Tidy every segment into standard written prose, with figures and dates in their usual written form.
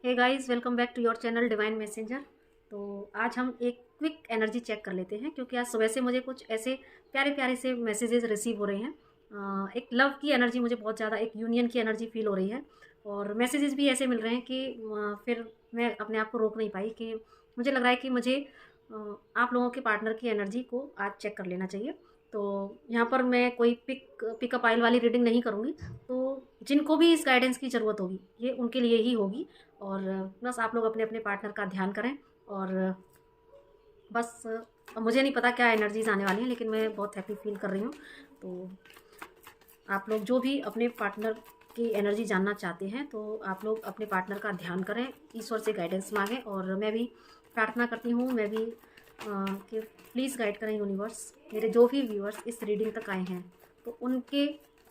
Hey guys, welcome back to your channel Divine Messenger. तो आज हम एक क्विक एनर्जी चेक कर लेते हैं, क्योंकि आज सुबह से मुझे कुछ ऐसे प्यारे प्यारे से मैसेजेस रिसीव हो रहे हैं। एक लव की एनर्जी मुझे बहुत ज़्यादा, एक यूनियन की एनर्जी फील हो रही है। और मैसेजेस भी ऐसे मिल रहे हैं कि फिर मैं अपने आप को रोक नहीं पाई कि मुझे लग रहा है कि मुझे आप लोगों के पार्टनर की एनर्जी को आज चेक कर लेना चाहिए। तो यहाँ पर मैं कोई पिकअप आइल वाली रीडिंग नहीं करूँगी। तो जिनको भी इस गाइडेंस की ज़रूरत होगी, ये उनके लिए ही होगी। और बस आप लोग अपने अपने पार्टनर का ध्यान करें। और बस मुझे नहीं पता क्या एनर्जीज आने वाली हैं, लेकिन मैं बहुत हैप्पी फील कर रही हूँ। तो आप लोग जो भी अपने पार्टनर की एनर्जी जानना चाहते हैं, तो आप लोग अपने पार्टनर का ध्यान करें, ईश्वर से गाइडेंस मांगें। और मैं भी प्रार्थना करती हूँ, मैं भी कि प्लीज़ गाइड करें यूनिवर्स। मेरे जो भी व्यूअर्स इस रीडिंग तक आए हैं, तो उनके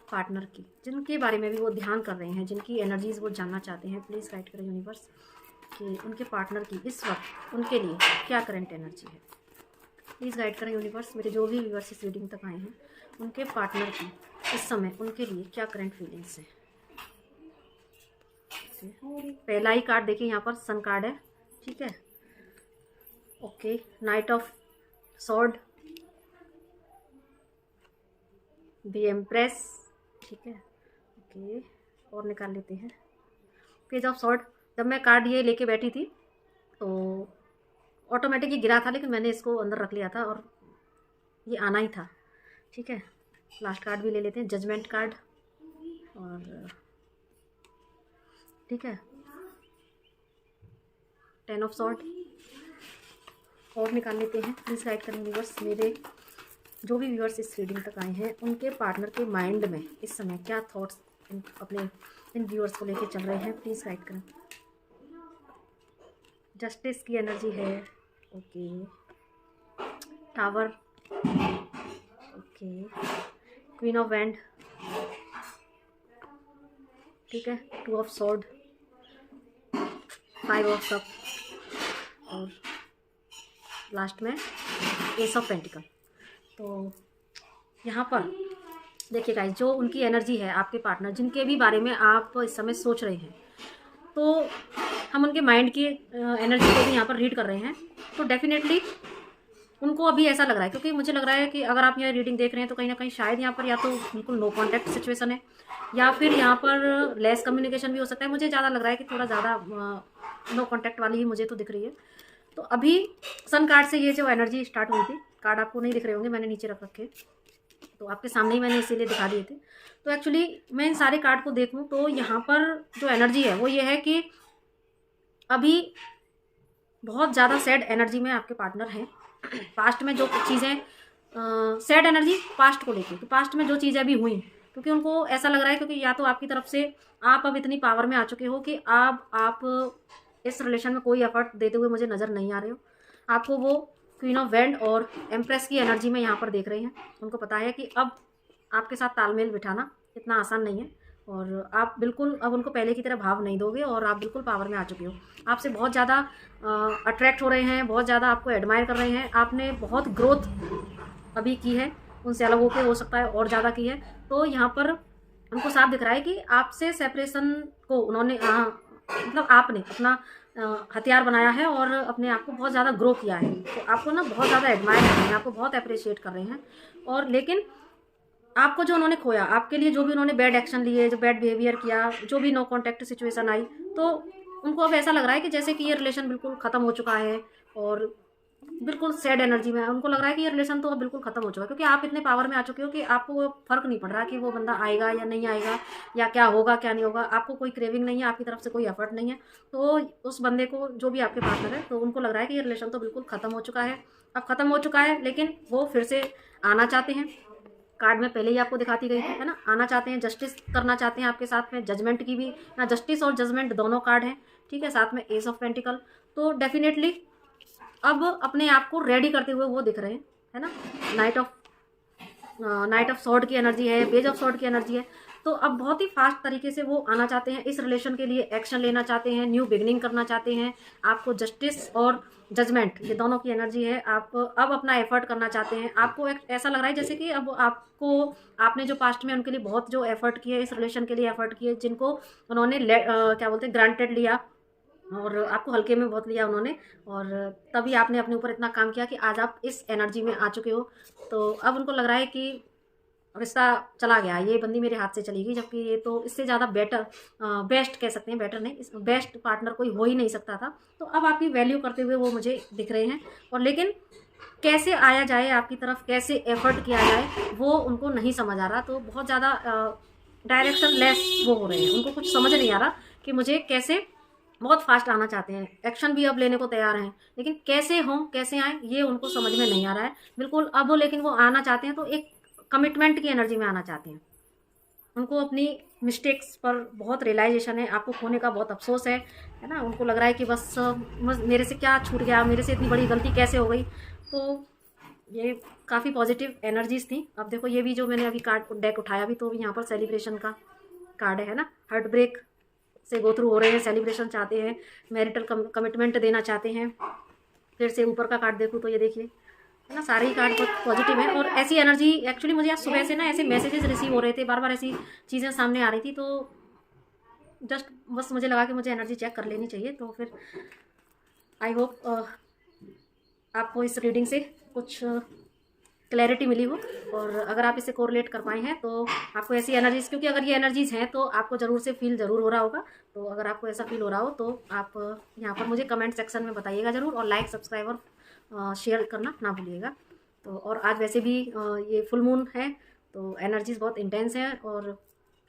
पार्टनर की, जिनके बारे में भी वो ध्यान कर रहे हैं, जिनकी एनर्जीज़ वो जानना चाहते हैं, प्लीज़ गाइड करें यूनिवर्स कि उनके पार्टनर की इस वक्त उनके लिए क्या करंट एनर्जी है। प्लीज़ गाइड करें यूनिवर्स। मेरे जो भी व्यूअर्स इस रीडिंग तक आए हैं, उनके पार्टनर की इस समय उनके लिए क्या करंट फीलिंग्स हैं। पहला ही कार्ड देखिए, यहाँ पर सन कार्ड है, ठीक है। Okay, night of sword, the empress, ठीक है। ओके, और निकाल लेते हैं पेज ऑफ सॉर्ड। जब मैं कार्ड ये लेके बैठी थी, तो ऑटोमेटिक ही गिरा था, लेकिन मैंने इसको अंदर रख लिया था और ये आना ही था, ठीक है। लास्ट कार्ड भी ले लेते हैं, जजमेंट कार्ड, और ठीक है, 10 ऑफ सॉर्ड, और निकाल लेते हैं। प्लीज़ गाइड करें व्यूअर्स। मेरे जो भी व्यूअर्स इस रीडिंग तक आए हैं, उनके पार्टनर के माइंड में इस समय क्या थॉट्स अपने इन व्यूअर्स को लेके चल रहे हैं, प्लीज़ गाइड करें। जस्टिस की एनर्जी है, okay. Tower, okay. Queen of wand, ठीक है। 2 ऑफ सॉर्ड, 5 ऑफ कप, और लास्ट में एस ऑफ पेंटिकल। तो यहाँ पर देखिए गाइस, जो उनकी एनर्जी है, आपके पार्टनर जिनके भी बारे में आप इस समय सोच रहे हैं, तो हम उनके माइंड की एनर्जी को भी यहाँ पर रीड कर रहे हैं। तो डेफिनेटली उनको अभी ऐसा लग रहा है, क्योंकि मुझे लग रहा है कि अगर आप यहाँ रीडिंग देख रहे हैं, तो कहीं ना कहीं शायद यहाँ पर या तो बिल्कुल नो कॉन्टैक्ट सिचुएशन है, या फिर यहाँ पर लेस कम्युनिकेशन भी हो सकता है। मुझे ज़्यादा लग रहा है कि थोड़ा ज़्यादा नो कॉन्टैक्ट वाली ही मुझे तो दिख रही है। तो अभी सन कार्ड से ये जो एनर्जी स्टार्ट हुई थी, कार्ड आपको नहीं दिख रहे होंगे, मैंने नीचे रख रखे, तो आपके सामने ही मैंने इसीलिए दिखा दिए थे। तो एक्चुअली मैं इन सारे कार्ड को देखूं, तो यहाँ पर जो एनर्जी है वो ये है कि अभी बहुत ज़्यादा सैड एनर्जी में आपके पार्टनर हैं। पास्ट में जो चीज़ें सैड एनर्जी पास्ट को लेके, तो पास्ट में जो चीज़ें अभी हुई, क्योंकि उनको ऐसा लग रहा है, क्योंकि या तो आपकी तरफ से आप अब इतनी पावर में आ चुके हो कि आप इस रिलेशन में कोई एफर्ट देते हुए मुझे नज़र नहीं आ रहे हो। आपको वो क्वीन ऑफ वैंड और एम्प्रेस की एनर्जी में यहाँ पर देख रहे हैं। उनको पता है कि अब आपके साथ तालमेल बिठाना इतना आसान नहीं है, और आप बिल्कुल अब उनको पहले की तरह भाव नहीं दोगे, और आप बिल्कुल पावर में आ चुके हो। आपसे बहुत ज़्यादा अट्रैक्ट हो रहे हैं, बहुत ज़्यादा आपको एडमायर कर रहे हैं। आपने बहुत ग्रोथ अभी की है, उनसे अलग होकर हो सकता है और ज़्यादा की है। तो यहाँ पर उनको साफ दिख रहा है कि आपसे सेपरेशन को उन्होंने मतलब आपने अपना हथियार बनाया है और अपने आप को बहुत ज़्यादा ग्रो किया है। तो आपको ना बहुत ज़्यादा एडमायर कर रहे हैं, आपको बहुत अप्रिशिएट कर रहे हैं। और लेकिन आपको जो उन्होंने खोया, आपके लिए जो भी उन्होंने बैड एक्शन लिए, जो बैड बिहेवियर किया, जो भी नो कॉन्टैक्ट सिचुएशन आई, तो उनको अब ऐसा लग रहा है कि जैसे कि ये रिलेशन बिल्कुल ख़त्म हो चुका है, और बिल्कुल सैड एनर्जी में है। उनको लग रहा है कि ये रिलेशन तो अब बिल्कुल ख़त्म हो चुका है, क्योंकि आप इतने पावर में आ चुके हो कि आपको वो फ़र्क नहीं पड़ रहा कि वो बंदा आएगा या नहीं आएगा, या क्या होगा क्या नहीं होगा। आपको कोई क्रेविंग नहीं है, आपकी तरफ से कोई एफर्ट नहीं है। तो उस बंदे को, जो भी आपके पार्टनर है, तो उनको लग रहा है कि ये रिलेशन तो बिल्कुल ख़त्म हो चुका है, अब ख़त्म हो चुका है, लेकिन वो फिर से आना चाहते हैं। कार्ड में पहले ही आपको दिखाती गई थी, है ना, आना चाहते हैं, जस्टिस करना चाहते हैं आपके साथ में। जजमेंट की भी ना, जस्टिस और जजमेंट दोनों कार्ड हैं, ठीक है। साथ में एस ऑफ पेंटिकल। तो डेफिनेटली अब अपने आप को रेडी करते हुए वो दिख रहे हैं, है ना। नाइट ऑफ सॉर्ड की एनर्जी है, पेज ऑफ सॉर्ड की एनर्जी है। तो अब बहुत ही फास्ट तरीके से वो आना चाहते हैं, इस रिलेशन के लिए एक्शन लेना चाहते हैं, न्यू बिगनिंग करना चाहते हैं। आपको जस्टिस और जजमेंट, ये दोनों की एनर्जी है। आप अब अपना एफर्ट करना चाहते हैं। आपको ऐसा लग रहा है जैसे कि अब आपने जो पास्ट में उनके लिए बहुत जो एफर्ट किए, इस रिलेशन के लिए एफर्ट किए, जिनको उन्होंने क्या बोलते हैं ग्रांटेड लिया, और आपको हल्के में बहुत लिया उन्होंने, और तभी आपने अपने ऊपर इतना काम किया कि आज आप इस एनर्जी में आ चुके हो। तो अब उनको लग रहा है कि रिश्ता चला गया, ये बंदी मेरे हाथ से चली गई, जबकि ये तो इससे ज़्यादा बेटर, बेस्ट कह सकते हैं, बेटर नहीं, इस बेस्ट पार्टनर कोई हो ही नहीं सकता था। तो अब आपकी वैल्यू करते हुए वो मुझे दिख रहे हैं, और लेकिन कैसे आया जाए आपकी तरफ, कैसे एफर्ट किया जाए, वो उनको नहीं समझ आ रहा। तो बहुत ज़्यादा डायरेक्शन लेस वो हो रहे हैं, उनको कुछ समझ नहीं आ रहा कि मुझे कैसे, बहुत फास्ट आना चाहते हैं, एक्शन भी अब लेने को तैयार हैं, लेकिन कैसे हों, कैसे आएँ, ये उनको समझ में नहीं आ रहा है बिल्कुल। अब वो, लेकिन वो आना चाहते हैं तो एक कमिटमेंट की एनर्जी में आना चाहते हैं। उनको अपनी मिस्टेक्स पर बहुत रियलाइजेशन है, आपको खोने का बहुत अफसोस है ना। उनको लग रहा है कि बस मेरे से क्या छूट गया, मेरे से इतनी बड़ी गलती कैसे हो गई। तो ये काफ़ी पॉजिटिव एनर्जीज थी। अब देखो, ये भी जो मैंने अभी कार्ड डेक उठाया भी, तो यहाँ पर सेलिब्रेशन का कार्ड है ना, हार्ट ब्रेक से गो थ्रू हो रहे हैं, सेलिब्रेशन चाहते हैं, मैरिटल कमिटमेंट देना चाहते हैं। फिर से ऊपर का कार्ड देखूँ तो ये देखिए, है ना, सारे ही कार्ड बहुत पॉजिटिव है। और ऐसी एनर्जी, एक्चुअली मुझे आज सुबह से ना ऐसे मैसेजेस रिसीव हो रहे थे, बार बार ऐसी चीज़ें सामने आ रही थी, तो जस्ट बस मुझे लगा कि मुझे एनर्जी चेक कर लेनी चाहिए। तो फिर आई होप आपको इस रीडिंग से कुछ क्लैरिटी मिली हो, और अगर आप इसे कोरिलेट कर पाए हैं तो आपको ऐसी एनर्जीज, क्योंकि अगर ये एनर्जीज हैं तो आपको ज़रूर से फील ज़रूर हो रहा होगा। तो अगर आपको ऐसा फील हो रहा हो तो आप यहाँ पर मुझे कमेंट सेक्शन में बताइएगा ज़रूर, और लाइक, सब्सक्राइब और शेयर करना ना भूलिएगा। तो और आज वैसे भी ये फुल मून है, तो एनर्जीज बहुत इंटेंस है। और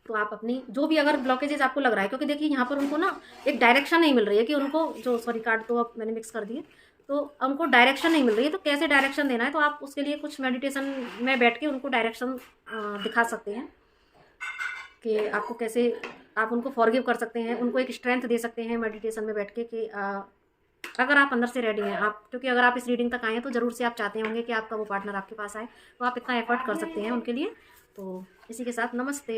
तो आप अपनी जो भी अगर ब्लॉकेजेस आपको लग रहा है, क्योंकि देखिए यहाँ पर उनको ना एक डायरेक्शन नहीं मिल रही है कि उनको, जो सॉरी कार्ड तो अब मैंने मिक्स कर दिए, तो उनको डायरेक्शन नहीं मिल रही है। तो कैसे डायरेक्शन देना है, तो आप उसके लिए कुछ मेडिटेशन में बैठ के उनको डायरेक्शन दिखा सकते हैं कि आपको कैसे, आप उनको फॉरगिव कर सकते हैं, उनको एक स्ट्रेंथ दे सकते हैं मेडिटेशन में बैठ के कि अगर आप अंदर से रेडी हैं आप, क्योंकि अगर आप इस रीडिंग तक आए हैं तो ज़रूर से आप चाहते होंगे कि आपका वो पार्टनर आपके पास आए, तो आप इतना एफर्ट कर सकते हैं उनके लिए। तो इसी के साथ नमस्ते।